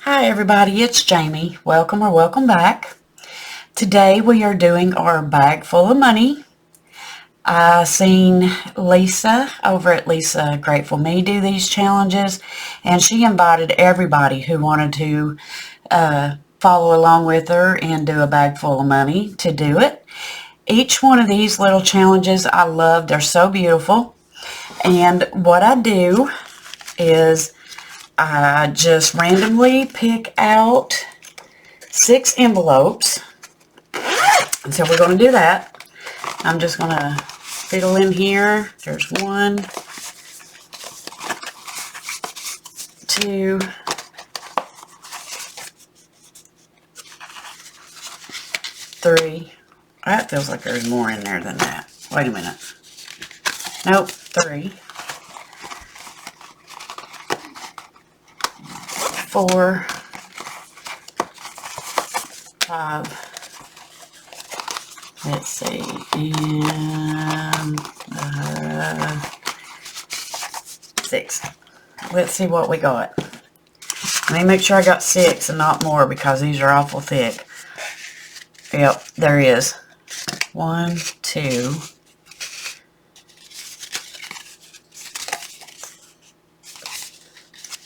Hi everybody, it's Jamie. Welcome or welcome back. Today we are doing our bag full of money. I seen Lisa over at Lisa Grateful Me do these challenges, and she invited everybody who wanted to follow along with her and do a bag full of money to do it. Each one of these little challenges I love. They're so beautiful. And what I do is I just randomly pick out 6 envelopes. And so we're going to do that. I'm just going to fiddle in here. There's 1, 2, 3. That feels like there's more in there than that. Wait a minute. Nope, 3, 4, 5. Let's see, and 6. Let's see what we got. Let me make sure I got 6 and not more because these are awful thick. Yep, there is. 1, 2,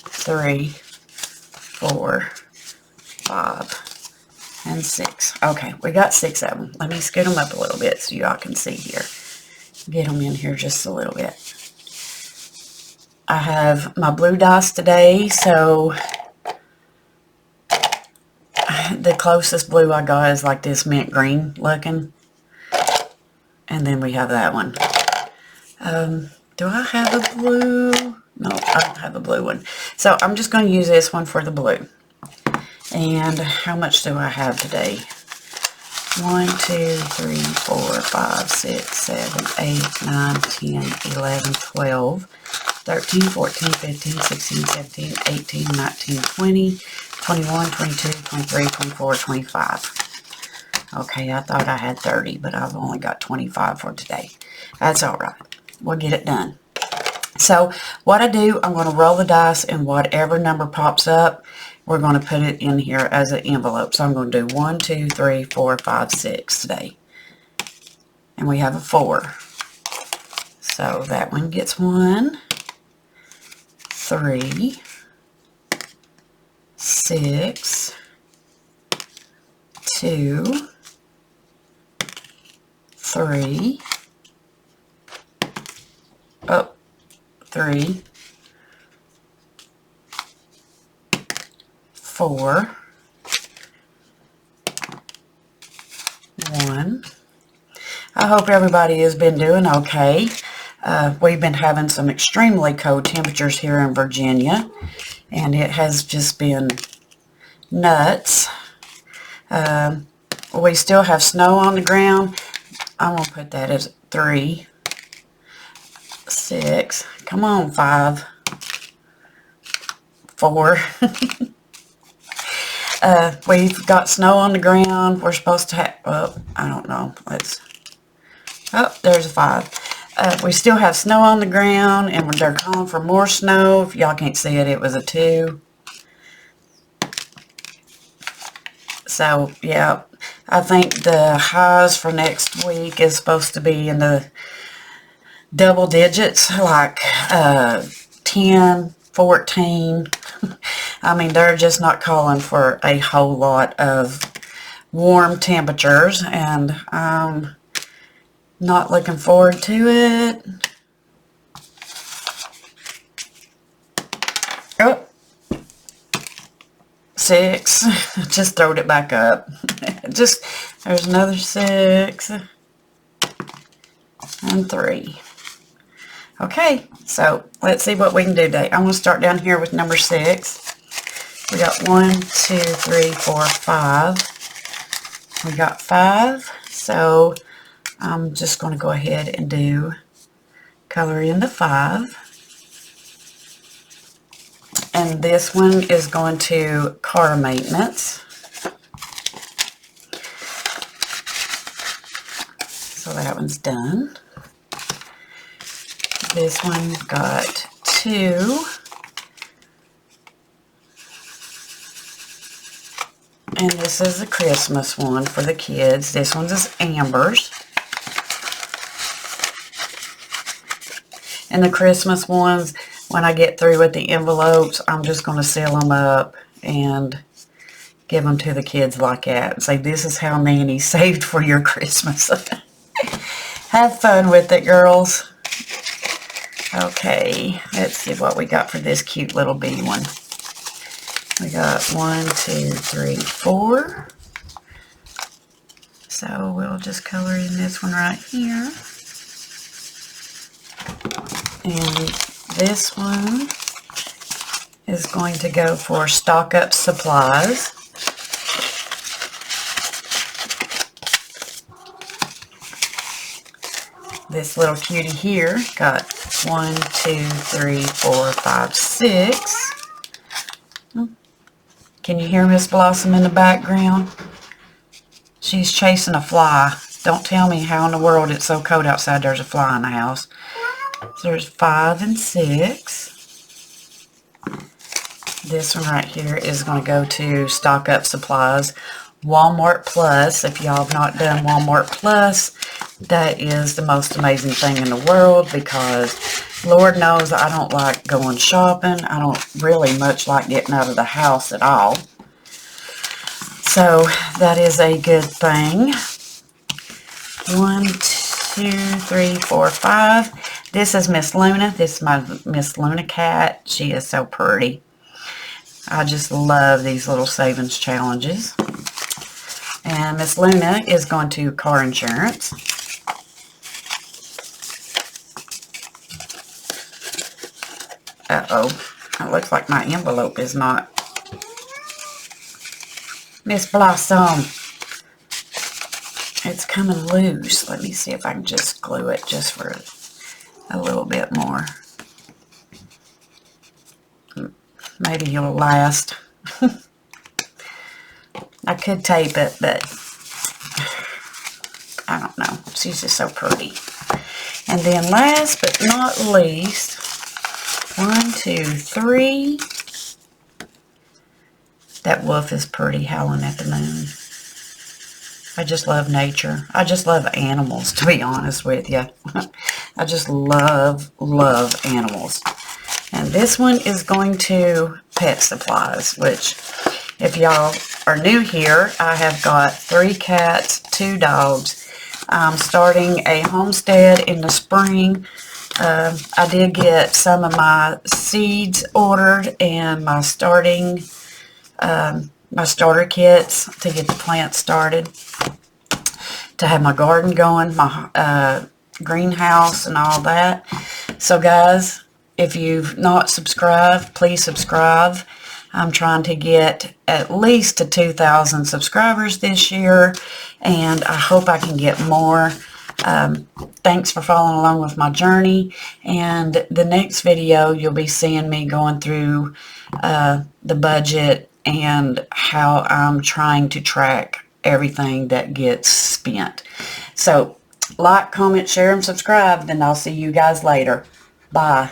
3, 4, 5. And 6. Okay, we got 6 of them. Let me scoot them up a little bit so y'all can see here. Get them in here just a little bit. I have my blue dice today, so the closest blue I got is like this mint green looking. And then we have that one. Do I have a blue? No, I don't have a blue one. So I'm just going to use this one for the blue. And how much do I have today? 1, 2, 3, 4, 5, 6, 7, 8, 9, 10, 11, 12, 13, 14, 15, 16, 17, 18, 19, 20, 21, 22, 23, 24, 25. Okay, I thought I had 30, but I've only got 25 for today. That's all right. We'll get it done. So what I do, I'm going to roll the dice, and whatever number pops up, we're going to put it in here as an envelope. So I'm going to do 1, 2, 3, 4, 5, 6 today. And we have a 4. So that one gets 1, 3, 6, 2, 3, 3, 4, 1. I hope everybody has been doing okay. We've been having some extremely cold temperatures here in Virginia, and it has just been nuts. We still have snow on the ground. I'm going to put that as 3, 6. Come on, 5, 4. We've got snow on the ground. We're supposed to have, well, I don't know. There's a 5. We still have snow on the ground, and they're calling for more snow. If y'all can't see it, it was a 2. So, yeah, I think the highs for next week is supposed to be in the double digits, like 10, 14. I mean, they're just not calling for a whole lot of warm temperatures, and I'm not looking forward to it. Oh, 6. Just throwed it back up. There's another 6 and 3. Okay, so let's see what we can do today. I'm going to start down here with number 6. We got 1, 2, 3, 4, 5. We got 5, so I'm just going to go ahead and do color in the 5. And this one is going to car maintenance. So that one's done. This one got 2. And this is the Christmas one for the kids. This one's is Amber's. And the Christmas ones, when I get through with the envelopes, I'm just going to seal them up and give them to the kids like that. And say, this is how Nanny saved for your Christmas. Have fun with it, girls. Okay, let's see what we got for this cute little bee one. We got 1, 2, 3, 4. So we'll just color in this one right here. And this one is going to go for stock up supplies. This little cutie here got 1, 2, 3, 4, 5, 6. Can you hear Miss Blossom in the background? She's chasing a fly. Don't tell me how in the world it's so cold outside there's a fly in the house. So there's 5 and 6. This one right here is going to go to stock up supplies. Walmart Plus. If y'all have not done Walmart Plus, that is the most amazing thing in the world, because Lord knows I don't like going shopping. I don't really much like getting out of the house at all. So that is a good thing. 1, 2, 3, 4, 5. This is Miss Luna. This is my Miss Luna cat. She is so pretty. I just love these little savings challenges. And Miss Luna is going to car insurance. Uh-oh. It looks like my envelope is not. Miss Blossom. It's coming loose. Let me see if I can just glue it just for a little bit more. Maybe it'll last. I could tape it, but I don't know. She's just so pretty. And then last but not least, 1, 2, 3. That wolf is pretty, howling at the moon. I just love nature. I just love animals, to be honest with you. I just love animals. And this one is going to pet supplies, which if y'all are new here, I have got 3 cats, 2 dogs. I'm starting a homestead in the spring. I did get some of my seeds ordered and my starter kits to get the plants started, to have my garden going, my greenhouse and all that. So guys, if you've not subscribed, please subscribe. I'm trying to get at least to 2,000 subscribers this year, and I hope I can get more. Thanks for following along with my journey, and the next video you'll be seeing me going through the budget and how I'm trying to track everything that gets spent. So like, comment, share, and subscribe, and I'll see you guys later. Bye.